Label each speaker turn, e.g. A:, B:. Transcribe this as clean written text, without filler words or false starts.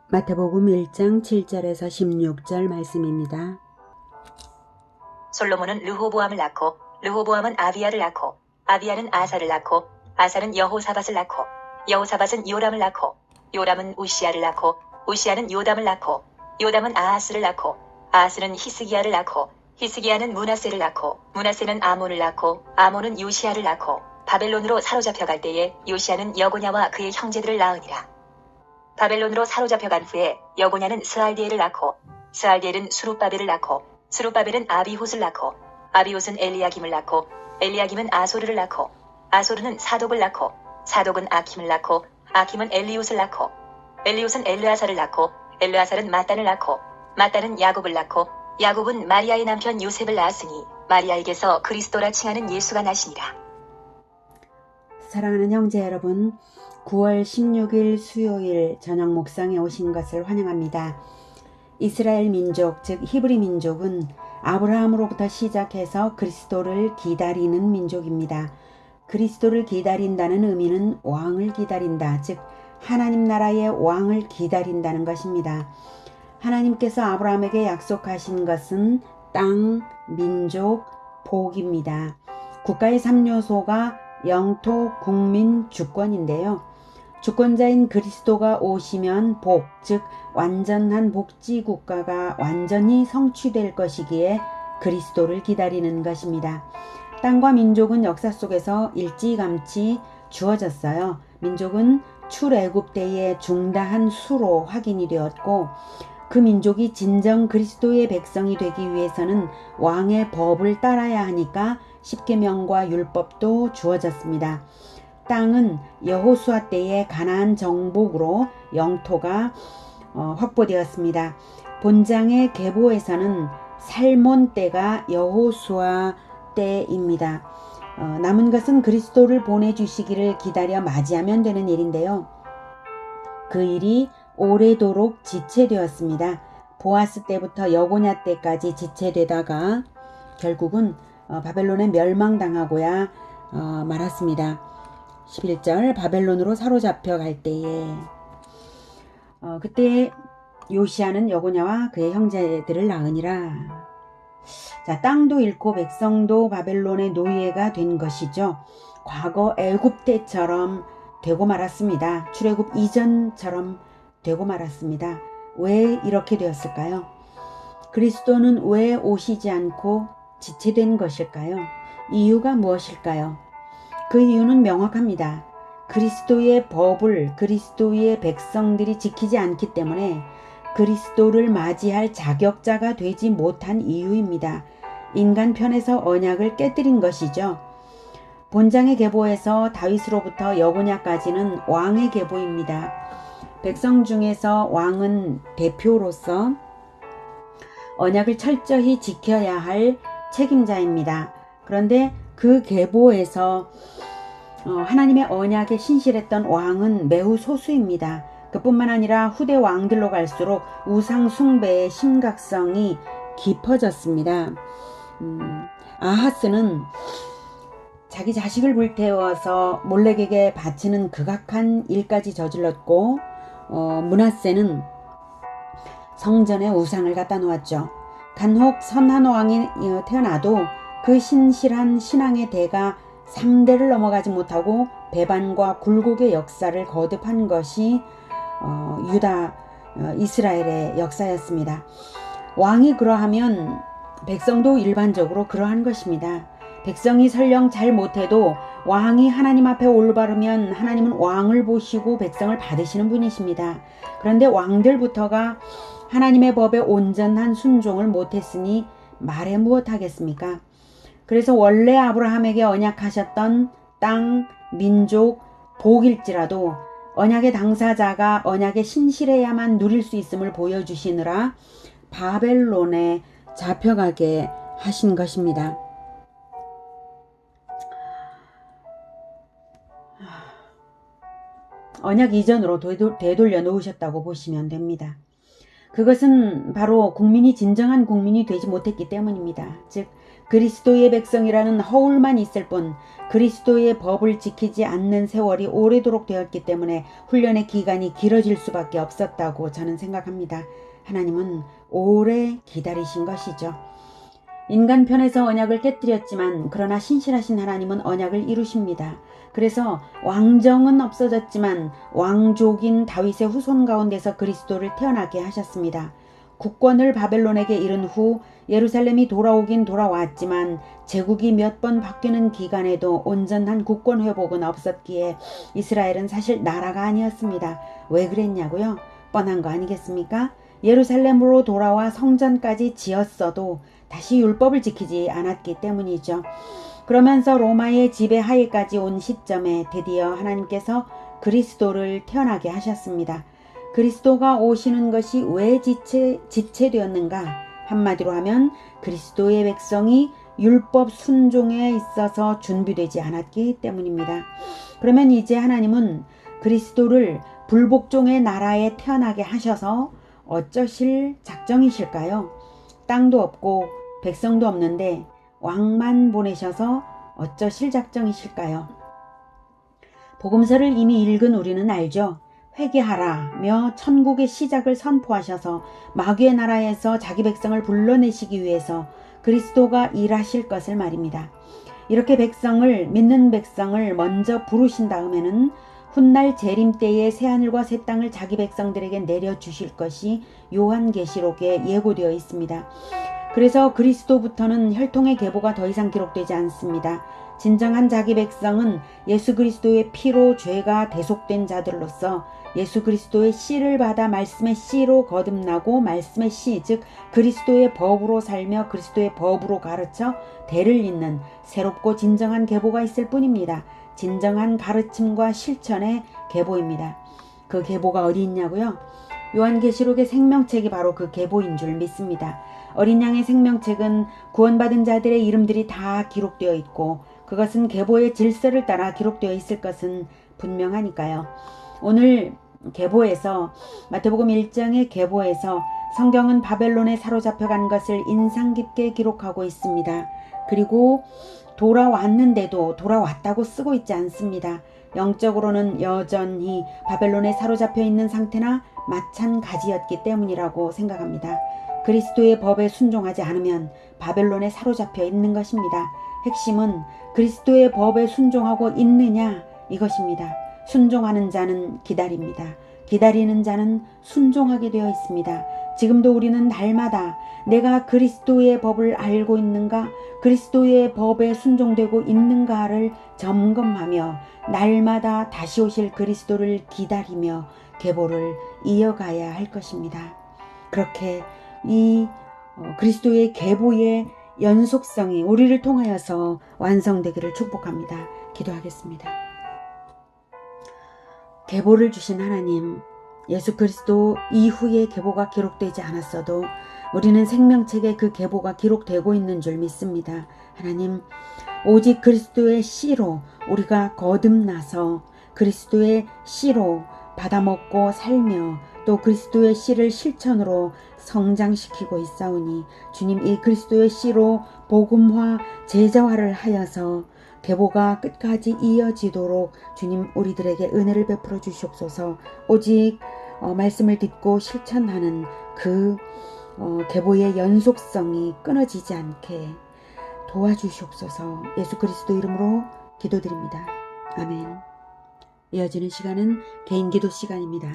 A: 마태복음 1장 7절에서 16절 말씀입니다.
B: 솔로몬은 르호보암을 낳고 르호보암은 아비야를 낳고 아비야는 아사를 낳고 아사는 여호사밧을 낳고 여호사밧은 요람을 낳고 요람은 우시야를 낳고 우시야는 요담을 낳고 요담은 아하스를 낳고 아하스는 히스기야를 낳고 히스기야는 므낫세를 낳고 므낫세는 아몬을 낳고 아몬은 요시야를 낳고 바벨론으로 사로잡혀갈 때에 요시야는 여고냐와 그의 형제들을 낳으니라. 바벨론으로 사로잡혀간 후에 여고냐는 스알디엘을 낳고 스알디엘은 수룹바벨을 낳고 수룹바벨은 아비훗을 낳고 아비훗은 엘리야김을 낳고 엘리야김은 아소르를 낳고 아소르는 사독을 낳고 사독은 아킴을 낳고 아킴은 엘리웃을 낳고 엘리웃은 엘르아살을 낳고 엘르아살은 마단을 낳고 마단은 야곱을 낳고 야곱은 마리아의 남편 요셉을 낳았으니 마리아에게서 그리스도라 칭하는 예수가 나시니라.
A: 사랑하는 형제 여러분, 9월 16일 수요일 저녁 목상에 오신 것을 환영합니다. 이스라엘 민족, 즉 히브리 민족은 아브라함으로부터 시작해서 그리스도를 기다리는 민족입니다. 그리스도를 기다린다는 의미는 왕을 기다린다, 즉 하나님 나라의 왕을 기다린다는 것입니다. 하나님께서 아브라함에게 약속하신 것은 땅, 민족, 복입니다. 국가의 3요소가 영토, 국민, 주권인데요. 주권자인 그리스도가 오시면 복, 즉 완전한 복지 국가가 완전히 성취될 것이기에 그리스도를 기다리는 것입니다. 땅과 민족은 역사 속에서 일찌감치 주어졌어요. 민족은 출애굽 때에 중다한 수로 확인이 되었고, 그 민족이 진정 그리스도의 백성이 되기 위해서는 왕의 법을 따라야 하니까 십계명과 율법도 주어졌습니다. 땅은 여호수아 때의 가나안 정복으로 영토가 확보되었습니다. 본장의 계보에서는 살몬 때가 여호수아 때입니다. 남은 것은 그리스도를 보내주시기를 기다려 맞이하면 되는 일인데요. 그 일이 오래도록 지체되었습니다. 보아스 때부터 여고냐 때까지 지체되다가 결국은 바벨론에 멸망당하고야 말았습니다. 11절 바벨론으로 사로잡혀 갈 때에 그때 요시야는 여고냐와 그의 형제들을 낳으니라. 자, 땅도 잃고 백성도 바벨론의 노예가 된 것이죠. 과거 애굽 때처럼 되고 말았습니다. 출애굽 이전처럼 되고 말았습니다. 왜 이렇게 되었을까요? 그리스도는 왜 오시지 않고 지체된 것일까요? 이유가 무엇일까요? 그 이유는 명확합니다. 그리스도의 법을 그리스도의 백성들이 지키지 않기 때문에 그리스도를 맞이할 자격자가 되지 못한 이유입니다. 인간 편에서 언약을 깨뜨린 것이죠. 본장의 계보에서 다윗으로부터 여고냐까지는 왕의 계보입니다. 백성 중에서 왕은 대표로서 언약을 철저히 지켜야 할 책임자입니다. 그런데 그 계보에서 하나님의 언약에 신실했던 왕은 매우 소수입니다. 그뿐만 아니라 후대 왕들로 갈수록 우상 숭배의 심각성이 깊어졌습니다. 아하스는 자기 자식을 불태워서 몰렉에게 바치는 극악한 일까지 저질렀고, 므낫세는 성전에 우상을 갖다 놓았죠. 간혹 선한 왕이 태어나도 그 신실한 신앙의 대가 3대를 넘어가지 못하고 배반과 굴곡의 역사를 거듭한 것이 유다 이스라엘의 역사였습니다. 왕이 그러하면 백성도 일반적으로 그러한 것입니다. 백성이 설령 잘 못해도 왕이 하나님 앞에 올바르면 하나님은 왕을 보시고 백성을 받으시는 분이십니다. 그런데 왕들부터가 하나님의 법에 온전한 순종을 못했으니 말해 무엇하겠습니까? 그래서 원래 아브라함에게 언약하셨던 땅, 민족, 복일지라도 언약의 당사자가 언약에 신실해야만 누릴 수 있음을 보여주시느라 바벨론에 잡혀가게 하신 것입니다. 언약 이전으로 되돌려 놓으셨다고 보시면 됩니다. 그것은 바로 국민이 진정한 국민이 되지 못했기 때문입니다. 즉 그리스도의 백성이라는 허울만 있을 뿐 그리스도의 법을 지키지 않는 세월이 오래도록 되었기 때문에 훈련의 기간이 길어질 수밖에 없었다고 저는 생각합니다. 하나님은 오래 기다리신 것이죠. 인간 편에서 언약을 깨뜨렸지만 그러나 신실하신 하나님은 언약을 이루십니다. 그래서 왕정은 없어졌지만 왕족인 다윗의 후손 가운데서 그리스도를 태어나게 하셨습니다. 국권을 바벨론에게 잃은 후 예루살렘이 돌아오긴 돌아왔지만 제국이 몇 번 바뀌는 기간에도 온전한 국권 회복은 없었기에 이스라엘은 사실 나라가 아니었습니다. 왜 그랬냐고요? 뻔한 거 아니겠습니까? 예루살렘으로 돌아와 성전까지 지었어도 다시 율법을 지키지 않았기 때문이죠. 그러면서 로마의 지배하에까지 온 시점에 드디어 하나님께서 그리스도를 태어나게 하셨습니다. 그리스도가 오시는 것이 왜 지체되었는가? 한마디로 하면 그리스도의 백성이 율법 순종에 있어서 준비되지 않았기 때문입니다. 그러면 이제 하나님은 그리스도를 불복종의 나라에 태어나게 하셔서 어쩌실 작정이실까요? 땅도 없고 백성도 없는데 왕만 보내셔서 어쩌실 작정이실까요? 복음서를 이미 읽은 우리는 알죠. 회개하라며 천국의 시작을 선포하셔서 마귀의 나라에서 자기 백성을 불러내시기 위해서 그리스도가 일하실 것을 말입니다. 이렇게 믿는 백성을 먼저 부르신 다음에는 훗날 재림 때에 새하늘과 새 땅을 자기 백성들에게 내려주실 것이 요한계시록에 예고되어 있습니다. 그래서 그리스도부터는 혈통의 계보가 더 이상 기록되지 않습니다. 진정한 자기 백성은 예수 그리스도의 피로 죄가 대속된 자들로서 예수 그리스도의 씨를 받아 말씀의 씨로 거듭나고 말씀의 씨, 즉 그리스도의 법으로 살며 그리스도의 법으로 가르쳐 대를 잇는 새롭고 진정한 계보가 있을 뿐입니다. 진정한 가르침과 실천의 계보입니다. 그 계보가 어디 있냐고요? 요한계시록의 생명책이 바로 그 계보인 줄 믿습니다. 어린 양의 생명책은 구원받은 자들의 이름들이 다 기록되어 있고 그것은 계보의 질서를 따라 기록되어 있을 것은 분명하니까요. 오늘 계보에서 마태복음 1장의 계보에서 성경은 바벨론에 사로잡혀간 것을 인상 깊게 기록하고 있습니다. 그리고 돌아왔는데도 돌아왔다고 쓰고 있지 않습니다. 영적으로는 여전히 바벨론에 사로잡혀 있는 상태나 마찬가지였기 때문이라고 생각합니다. 그리스도의 법에 순종하지 않으면 바벨론에 사로잡혀 있는 것입니다. 핵심은 그리스도의 법에 순종하고 있느냐 이것입니다. 순종하는 자는 기다립니다. 기다리는 자는 순종하게 되어 있습니다. 지금도 우리는 날마다 내가 그리스도의 법을 알고 있는가, 그리스도의 법에 순종되고 있는가를 점검하며 날마다 다시 오실 그리스도를 기다리며 계보를 이어가야 할 것입니다. 그렇게 이 그리스도의 계보의 연속성이 우리를 통하여서 완성되기를 축복합니다. 기도하겠습니다. 계보를 주신 하나님, 예수 그리스도 이후의 계보가 기록되지 않았어도 우리는 생명책에 그 계보가 기록되고 있는 줄 믿습니다. 하나님, 오직 그리스도의 씨로 우리가 거듭나서 그리스도의 씨로 받아먹고 살며 또 그리스도의 씨를 실천으로 성장시키고 있사오니 주님, 이 그리스도의 씨로 복음화, 제자화를 하여서 계보가 끝까지 이어지도록 주님 우리들에게 은혜를 베풀어 주시옵소서. 오직 말씀을 듣고 실천하는 그 계보의 연속성이 끊어지지 않게 도와주시옵소서. 예수 그리스도 이름으로 기도드립니다. 아멘. 이어지는 시간은 개인 기도 시간입니다.